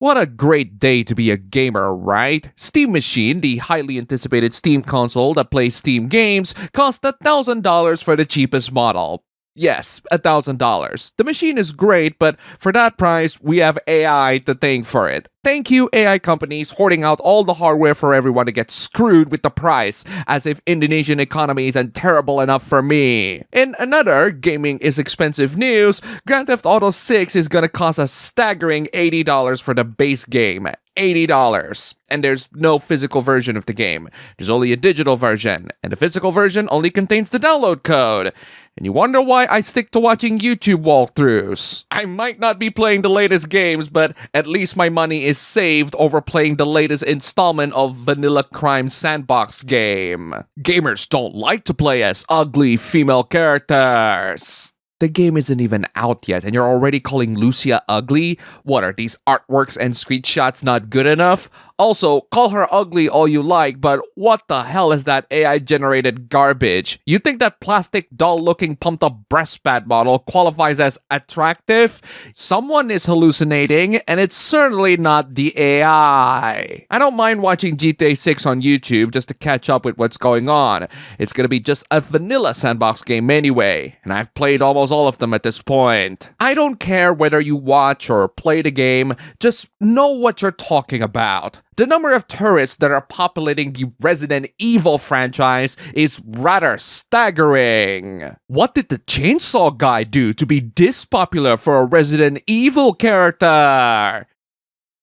What a great day to be a gamer, right? Steam Machine, the highly anticipated Steam console that plays Steam games, cost $1,000 for the cheapest model. Yes, $1,000. The machine is great, but for that price, we have AI to thank for it. Thank you, AI companies hoarding out all the hardware for everyone to get screwed with the price, as if Indonesian economy isn't terrible enough for me. In another gaming is expensive news, Grand Theft Auto 6 is gonna cost a staggering $80 for the base game. $80. And there's no physical version of the game. There's only a digital version, and the physical version only contains the download code. And you wonder why I stick to watching YouTube walkthroughs. I might not be playing the latest games, but at least my money is saved over playing the latest installment of Vanilla Crime Sandbox game. Gamers don't like to play as ugly female characters. The game isn't even out yet, and you're already calling Lucia ugly? What, are these artworks and screenshots not good enough? Also, call her ugly all you like, but what the hell is that AI-generated garbage? You think that plastic doll-looking pumped-up breast pad model qualifies as attractive? Someone is hallucinating, and it's certainly not the AI. I don't mind watching GTA 6 on YouTube just to catch up with what's going on. It's gonna be just a vanilla sandbox game anyway, and I've played almost all of them at this point. I don't care whether you watch or play the game, just know what you're talking about. The number of tourists that are populating the Resident Evil franchise is rather staggering. What did the chainsaw guy do to be this popular for a Resident Evil character?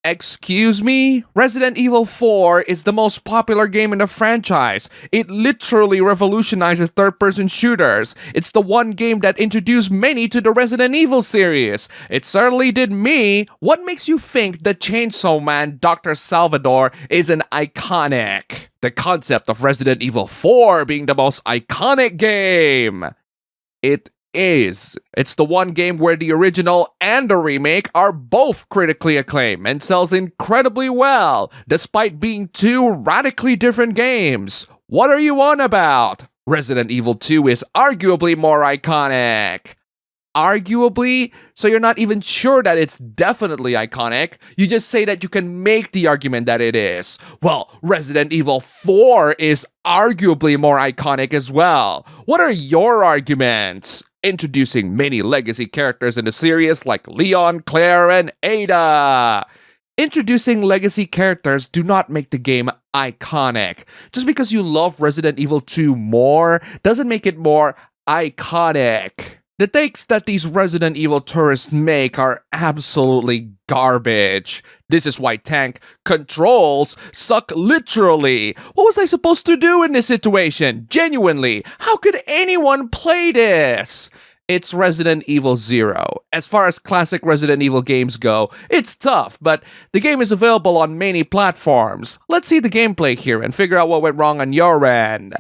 Excuse me? Resident Evil 4 is the most popular game in the franchise. It literally revolutionizes third-person shooters. It's the one game that introduced many to the Resident Evil series. It certainly did me. What makes you think the Chainsaw Man, Dr. Salvador, isn't iconic? The concept of Resident Evil 4 being the most iconic game. It is. It's the one game where the original and the remake are both critically acclaimed and sells incredibly well, despite being two radically different games. What are you on about? Resident Evil 2 is arguably more iconic. Arguably? So you're not even sure that it's definitely iconic? You just say that you can make the argument that it is. Well, Resident Evil 4 is arguably more iconic as well. What are your arguments? Introducing many legacy characters in the series like Leon, Claire, and Ada. Introducing legacy characters do not make the game iconic. Just because you love Resident Evil 2 more doesn't make it more iconic. The takes that these Resident Evil tourists make are absolutely garbage. This is why tank controls suck literally. What was I supposed to do in this situation? Genuinely, how could anyone play this? It's Resident Evil 0. As far as classic Resident Evil games go, it's tough, but the game is available on many platforms. Let's see the gameplay here and figure out what went wrong on your end.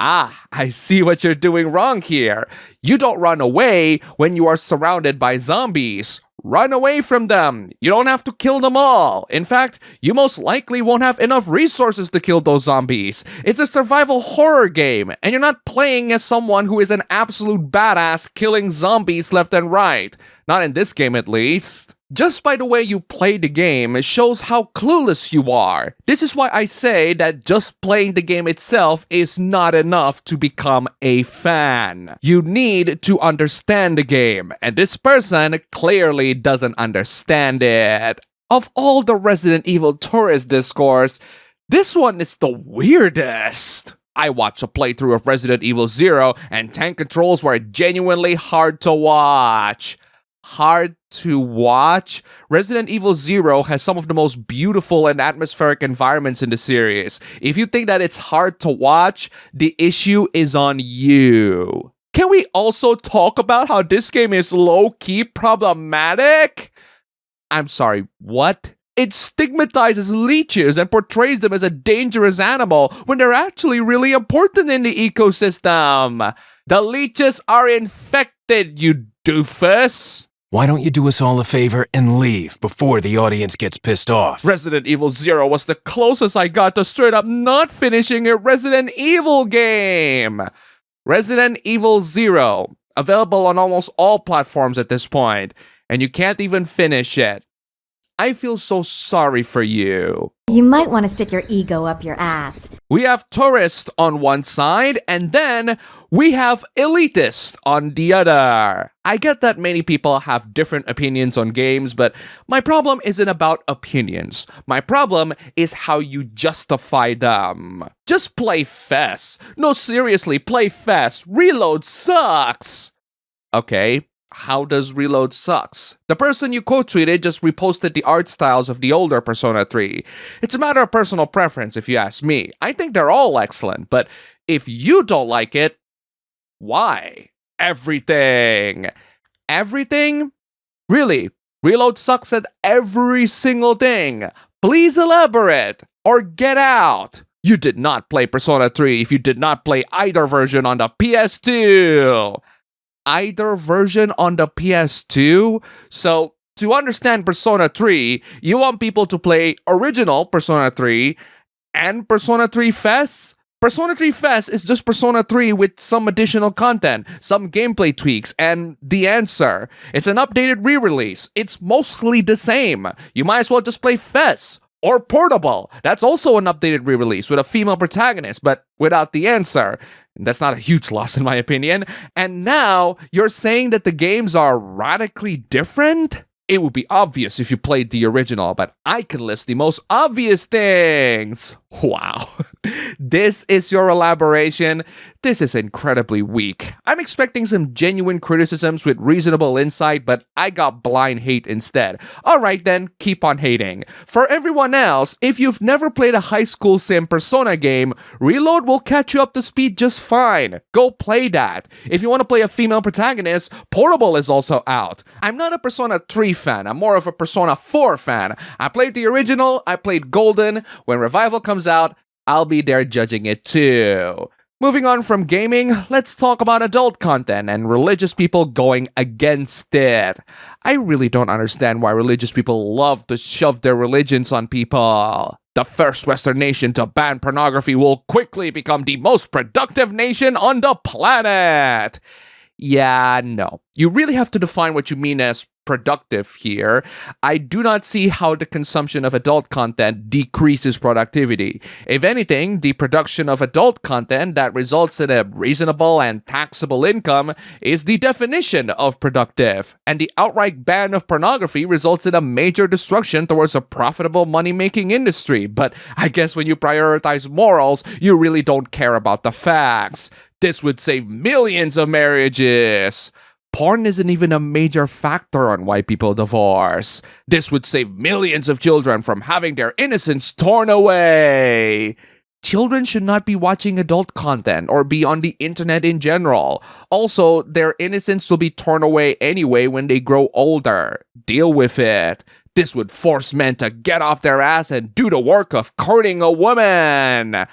Ah, I see what you're doing wrong here. You don't run away when you are surrounded by zombies. Run away from them. You don't have to kill them all. In fact, you most likely won't have enough resources to kill those zombies. It's a survival horror game, and you're not playing as someone who is an absolute badass killing zombies left and right. Not in this game, at least. Just by the way you play the game, it shows how clueless you are. This is why I say that just playing the game itself is not enough to become a fan. You need to understand the game, and this person clearly doesn't understand it. Of all the Resident Evil tourist discourse, this one is the weirdest. I watched a playthrough of Resident Evil 0, and tank controls were genuinely hard to watch. Hard to watch? Resident Evil 0 has some of the most beautiful and atmospheric environments in the series. If you think that it's hard to watch, the issue is on you. Can we also talk about how this game is low-key problematic? I'm sorry, what? It stigmatizes leeches and portrays them as a dangerous animal when they're actually really important in the ecosystem. The leeches are infected, you doofus. Why don't you do us all a favor and leave before the audience gets pissed off? Resident Evil 0 was the closest I got to straight up not finishing a Resident Evil game. Resident Evil 0, available on almost all platforms at this point, and you can't even finish it. I feel so sorry for you. You might want to stick your ego up your ass. We have tourist on one side, and then we have elitist on the other. I get that many people have different opinions on games, but my problem isn't about opinions. My problem is how you justify them. Just play FES. No, seriously, play FES. Reload sucks. Okay. How does Reload sucks? The person you quote-tweeted just reposted the art styles of the older Persona 3. It's a matter of personal preference if you ask me. I think they're all excellent, but if you don't like it, why? Everything. Everything? Really? Reload sucks at every single thing. Please elaborate or get out. You did not play Persona 3 if you did not play either version on the PS2. Either version on the PS2? So, to understand Persona 3, you want people to play original Persona 3 and Persona 3 FES? Persona 3 FES is just Persona 3 with some additional content, some gameplay tweaks, and the answer. It's an updated re-release. It's mostly the same. You might as well just play FES. Or Portable. That's also an updated re-release with a female protagonist, but without the answer. That's not a huge loss in my opinion. And now, you're saying that the games are radically different? It would be obvious if you played the original, but I can list the most obvious things. Wow. This is your elaboration? This is incredibly weak. I'm expecting some genuine criticisms with reasonable insight, but I got blind hate instead. Alright then, keep on hating. For everyone else, if you've never played a high school sim Persona game, Reload will catch you up to speed just fine. Go play that. If you want to play a female protagonist, Portable is also out. I'm not a Persona 3 fan, I'm more of a Persona 4 fan. I played the original, I played Golden. When Revival comes out, I'll be there judging it too. Moving on from gaming, let's talk about adult content and religious people going against it. I really don't understand why religious people love to shove their religions on people. The first Western nation to ban pornography will quickly become the most productive nation on the planet. Yeah, no. You really have to define what you mean as productive here. I do not see how the consumption of adult content decreases productivity. If anything, the production of adult content that results in a reasonable and taxable income is the definition of productive. And the outright ban of pornography results in a major destruction towards a profitable money-making industry. But I guess when you prioritize morals, you really don't care about the facts. This would save millions of marriages. Porn isn't even a major factor on why people divorce. This would save millions of children from having their innocence torn away. Children should not be watching adult content or be on the internet in general. Also, their innocence will be torn away anyway when they grow older. Deal with it. This would force men to get off their ass and do the work of courting a woman.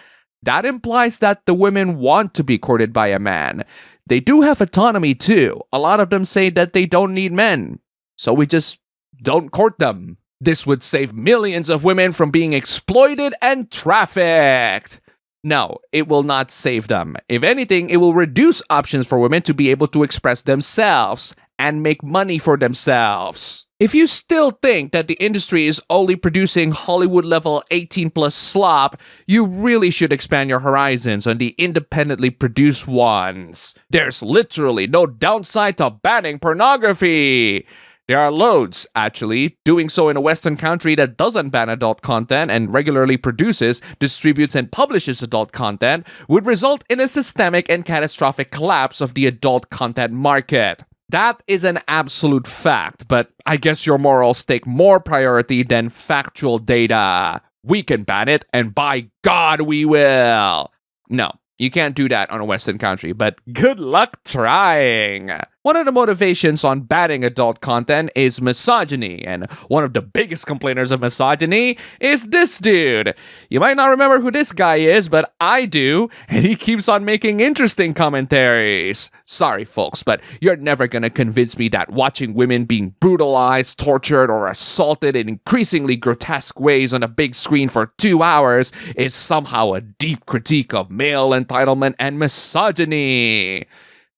That implies that the women want to be courted by a man. They do have autonomy too. A lot of them say that they don't need men. So we just don't court them. This would save millions of women from being exploited and trafficked. No, it will not save them. If anything, it will reduce options for women to be able to express themselves and make money for themselves. If you still think that the industry is only producing Hollywood-level 18-plus slop, you really should expand your horizons on the independently produced ones. There's literally no downside to banning pornography. There are loads, actually. Doing so in a Western country that doesn't ban adult content and regularly produces, distributes, and publishes adult content would result in a systemic and catastrophic collapse of the adult content market. That is an absolute fact, but I guess your morals take more priority than factual data. We can ban it, and by God we will. No, you can't do that on a Western country, but good luck trying. One of the motivations on banning adult content is misogyny, and one of the biggest complainers of misogyny is this dude. You might not remember who this guy is, but I do, and he keeps on making interesting commentaries. Sorry folks, but you're never gonna convince me that watching women being brutalized, tortured, or assaulted in increasingly grotesque ways on a big screen for 2 hours is somehow a deep critique of male entitlement and misogyny.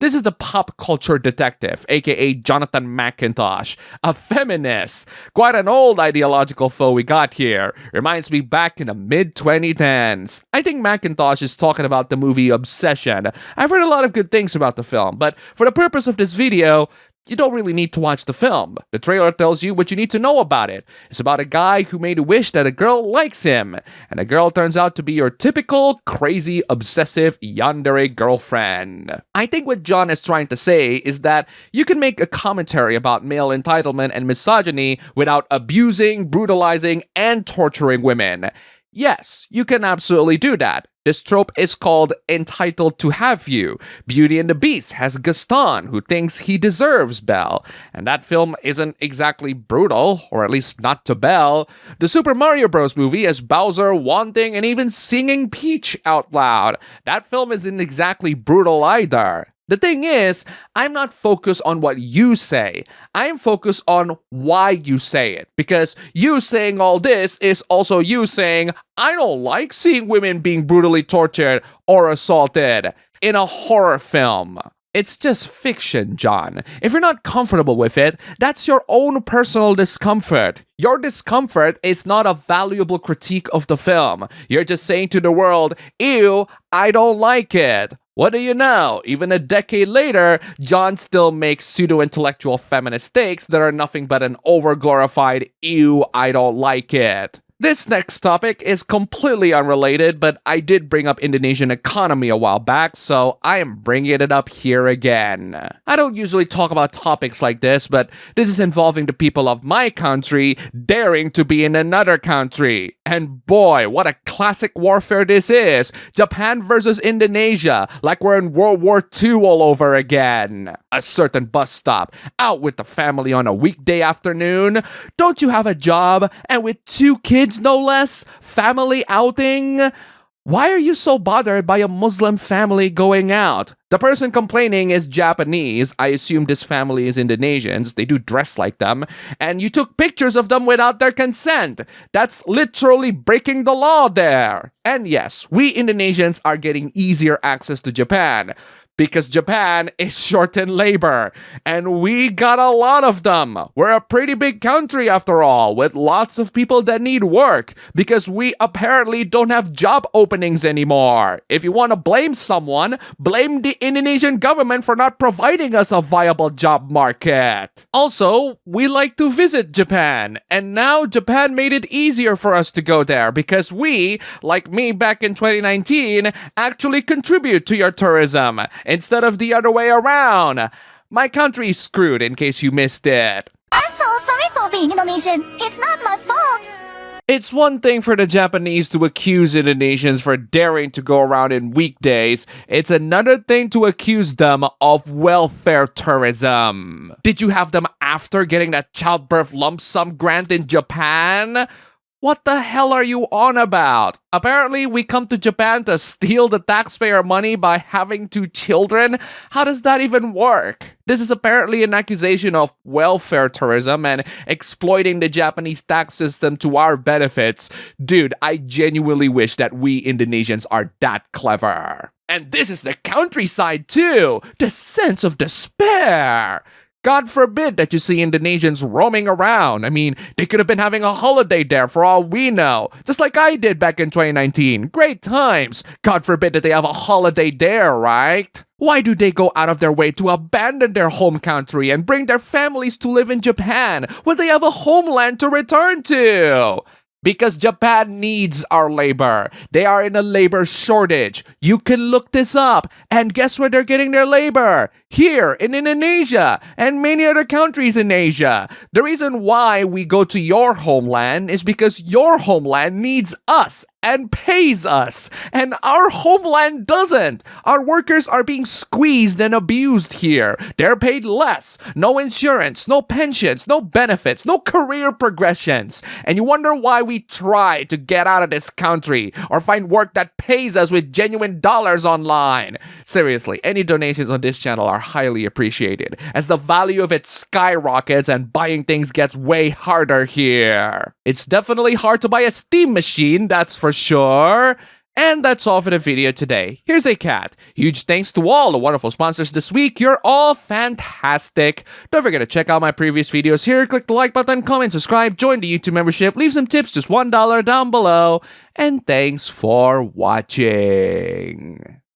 This is the pop culture detective, aka Jonathan McIntosh, a feminist. Quite an old ideological foe we got here. Reminds me back in the mid-2010s. I think McIntosh is talking about the movie Obsession. I've heard a lot of good things about the film, but for the purpose of this video, you don't really need to watch the film. The trailer tells you what you need to know about it. It's about a guy who made a wish that a girl likes him, and the girl turns out to be your typical, crazy, obsessive, yandere girlfriend. I think what John is trying to say is that you can make a commentary about male entitlement and misogyny without abusing, brutalizing, and torturing women. Yes, you can absolutely do that. This trope is called Entitled to Have You. Beauty and the Beast has Gaston, who thinks he deserves Belle. And that film isn't exactly brutal, or at least not to Belle. The Super Mario Bros. Movie has Bowser wanting and even singing Peach out loud. That film isn't exactly brutal either. The thing is, I'm not focused on what you say. I'm focused on why you say it. Because you saying all this is also you saying, I don't like seeing women being brutally tortured or assaulted in a horror film. It's just fiction, John. If you're not comfortable with it, that's your own personal discomfort. Your discomfort is not a valuable critique of the film. You're just saying to the world, ew, I don't like it. What do you know? Even a decade later, John still makes pseudo-intellectual feminist takes that are nothing but an overglorified, ew, I don't like it. This next topic is completely unrelated, but I did bring up Indonesian economy a while back, so I am bringing it up here again. I don't usually talk about topics like this, but this is involving the people of my country daring to be in another country. And boy, what a classic warfare this is! Japan versus Indonesia, like we're in World War II all over again. A certain bus stop, out with the family on a weekday afternoon. Don't you have a job? And with 2 kids no less, family outing? Why are you so bothered by a Muslim family going out? The person complaining is Japanese. I assume this family is Indonesians. They do dress like them. And you took pictures of them without their consent. That's literally breaking the law there. And yes, we Indonesians are getting easier access to Japan, because Japan is short in labor, and we got a lot of them. We're a pretty big country after all, with lots of people that need work, because we apparently don't have job openings anymore. If you want to blame someone, blame the Indonesian government for not providing us a viable job market. Also, we like to visit Japan, and now Japan made it easier for us to go there, because we, like me back in 2019, actually contribute to your tourism, instead of the other way around. My country's screwed, in case you missed it. I'm so sorry for being Indonesian. It's not my fault. It's one thing for the Japanese to accuse Indonesians for daring to go around in weekdays. It's another thing to accuse them of welfare tourism. Did you have them after getting that childbirth lump sum grant in Japan? What the hell are you on about? Apparently, we come to Japan to steal the taxpayer money by having 2 children? How does that even work? This is apparently an accusation of welfare tourism and exploiting the Japanese tax system to our benefits. Dude, I genuinely wish that we Indonesians are that clever. And this is the countryside too! The sense of despair! God forbid that you see Indonesians roaming around. I mean, they could have been having a holiday there for all we know. Just like I did back in 2019. Great times. God forbid that they have a holiday there, right? Why do they go out of their way to abandon their home country and bring their families to live in Japan when they have a homeland to return to? Because Japan needs our labor. They are in a labor shortage. You can look this up. And guess where they're getting their labor? here in Indonesia and many other countries in Asia. The reason why we go to your homeland is because your homeland needs us and pays us, and our homeland doesn't. Our workers are being squeezed and abused here. They're paid less, no insurance, no pensions, no benefits, no career progressions. And you wonder why we try to get out of this country or find work that pays us with genuine dollars online. Seriously, any donations on this channel are highly appreciated, as the value of it skyrockets and buying things gets way harder here. It's definitely hard to buy a Steam machine, that's for sure. And that's all for the video today. Here's a cat. Huge thanks to all the wonderful sponsors this week. You're all fantastic. Don't forget to check out my previous videos here. Click the like button, comment, subscribe, join the YouTube membership, leave some tips, just $1 down below. And thanks for watching.